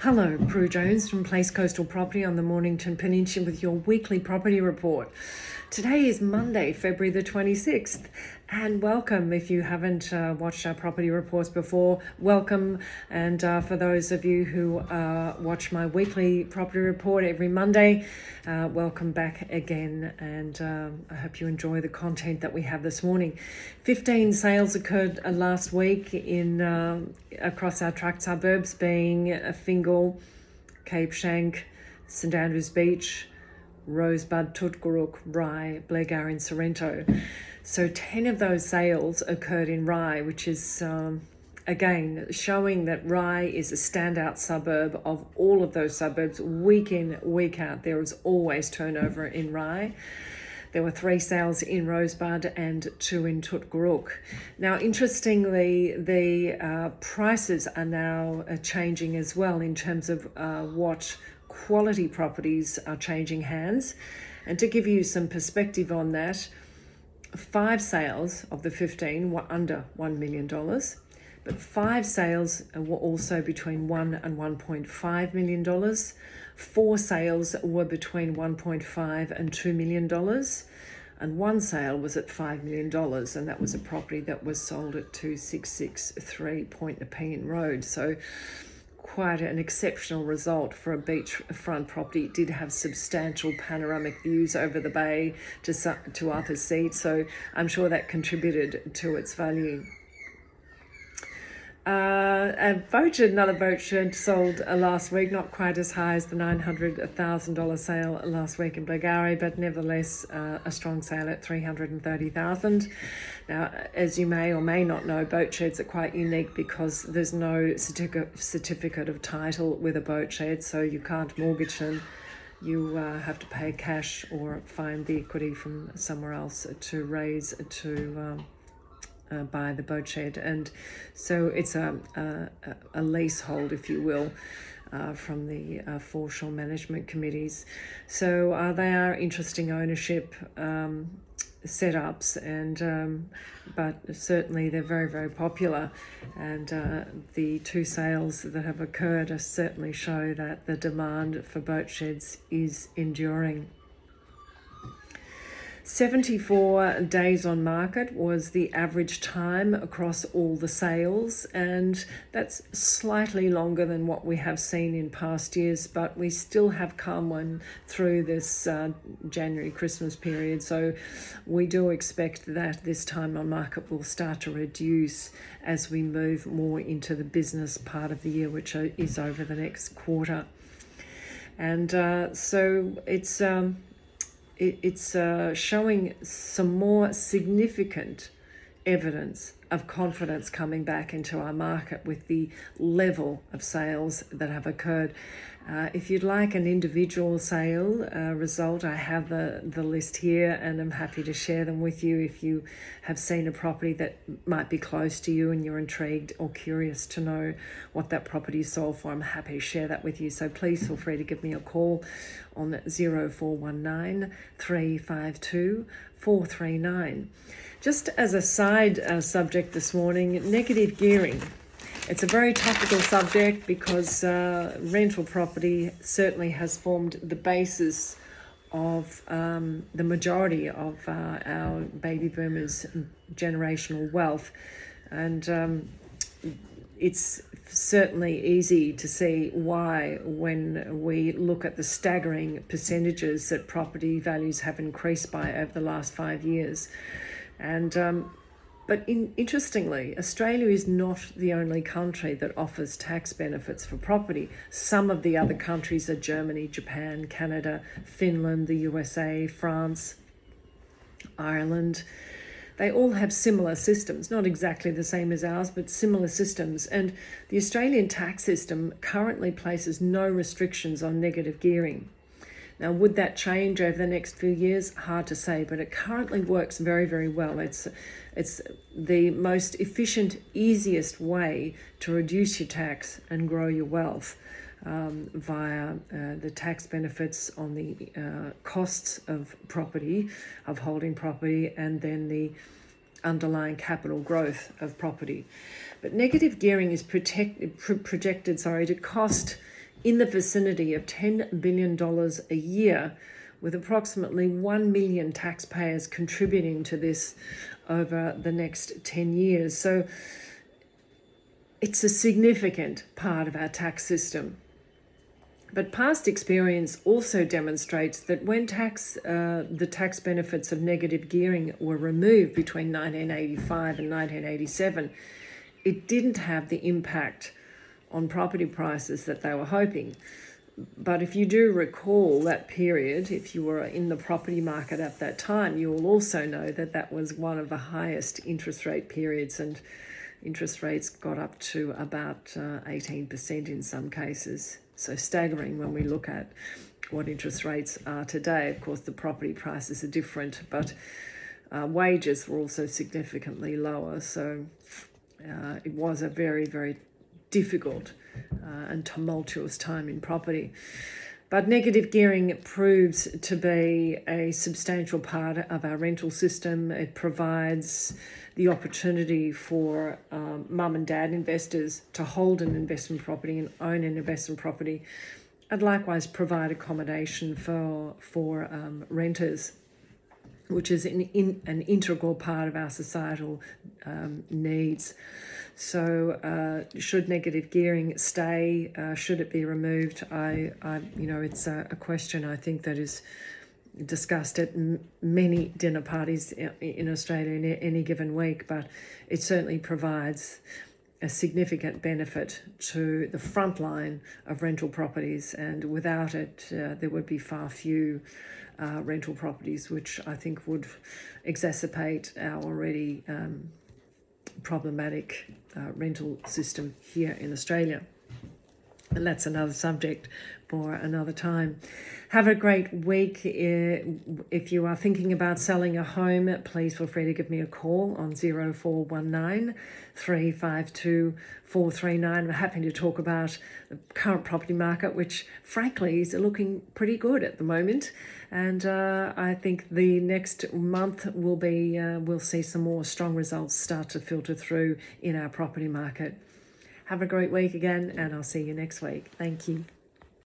Hello, Prue Jones from Place Coastal Property on the Mornington Peninsula with your weekly property report. Today is Monday, February the 26th, and welcome. If you haven't watched our property reports before, welcome. And for those of you who watch my weekly property report every Monday, welcome back again. And I hope you enjoy the content that we have this morning. 15 sales occurred last week in across our tract suburbs, being Fingal, Cape Shank, St Andrews Beach, Rosebud, Tutguruk, Rye, Blairgowrie and Sorrento. So 10 of those sales occurred in Rye, which is again showing that Rye is a standout suburb of all of those suburbs. Week in, week out, there is always turnover in Rye. There were 3 sales in Rosebud and 2 in Tutguruk. Now, interestingly, the prices are now changing as well in terms of what quality properties are changing hands. And to give you some perspective on that, 5 sales of the 15 were under $1 million, but 5 sales were also between $1 and $1.5 million. 4 sales were between $1.5 and $2 million, and 1 sale was at $5 million, and that was a property that was sold at 2663 Point Nepean Road. So quite an exceptional result for a beachfront property. It did have substantial panoramic views over the bay to Arthur's Seat, so I'm sure that contributed to its value. Another boat shed sold last week, not quite as high as the $900,000 sale last week in Blairgowrie, but nevertheless a strong sale at $330,000. Now, as you may or may not know, boat sheds are quite unique because there's no certificate of title with a boat shed, so you can't mortgage them. You have to pay cash or find the equity from somewhere else to raise to buy the boat shed, and so it's a leasehold, if you will, from the foreshore management committees. So they are interesting ownership setups, and but certainly they're very, very popular, and the 2 sales that have occurred certainly show that the demand for boat sheds is enduring. 74 days on market was the average time across all the sales, and that's slightly longer than what we have seen in past years, but we still have come one through this January Christmas period, so we do expect that this time on market will start to reduce as we move more into the business part of the year, which is over the next quarter. And so it's showing some more significant evidence of confidence coming back into our market with the level of sales that have occurred. If you'd like an individual sale result, I have the list here, and I'm happy to share them with you if you have seen a property that might be close to you and you're intrigued or curious to know what that property sold for. I'm happy to share that with you, so please feel free to give me a call on 0419 352 439. Just as a side subject this morning, negative gearing. It's a very topical subject because rental property certainly has formed the basis of the majority of our baby boomers' generational wealth. And it's certainly easy to see why when we look at the staggering percentages that property values have increased by over the last 5 years. And but interestingly, Australia is not the only country that offers tax benefits for property. Some of the other countries are Germany, Japan, Canada, Finland, the USA, France, Ireland. They all have similar systems, not exactly the same as ours, but similar systems. And the Australian tax system currently places no restrictions on negative gearing. Now, would that change over the next few years? Hard to say, but it currently works very, very well. It's the most efficient, easiest way to reduce your tax and grow your wealth via the tax benefits on the costs of property, of holding property, and then the underlying capital growth of property. But negative gearing is projected to cost in the vicinity of $10 billion a year, with approximately 1 million taxpayers contributing to this over the next 10 years. So it's a significant part of our tax system. But past experience also demonstrates that when the tax benefits of negative gearing were removed between 1985 and 1987, it didn't have the impact on property prices that they were hoping. But if you do recall that period, if you were in the property market at that time, you will also know that that was one of the highest interest rate periods, and interest rates got up to about 18% in some cases. So staggering when we look at what interest rates are today. Of course, the property prices are different, but wages were also significantly lower. So it was a very, very difficult and tumultuous time in property. But negative gearing proves to be a substantial part of our rental system. It provides the opportunity for mum and dad investors to hold an investment property and own an investment property, and likewise provide accommodation for renters, which is an integral part of our societal needs. So should negative gearing stay? Should it be removed? It's a question I think that is discussed at many dinner parties in Australia in any given week, but it certainly provides a significant benefit to the front line of rental properties, and without it there would be far few rental properties, which I think would exacerbate our already problematic rental system here in Australia. And that's another subject for another time. Have a great week. If you are thinking about selling a home, please feel free to give me a call on 0419 352 439. We're happy to talk about the current property market, which frankly is looking pretty good at the moment. And I think the next month we'll see some more strong results start to filter through in our property market. Have a great week again, and I'll see you next week. Thank you.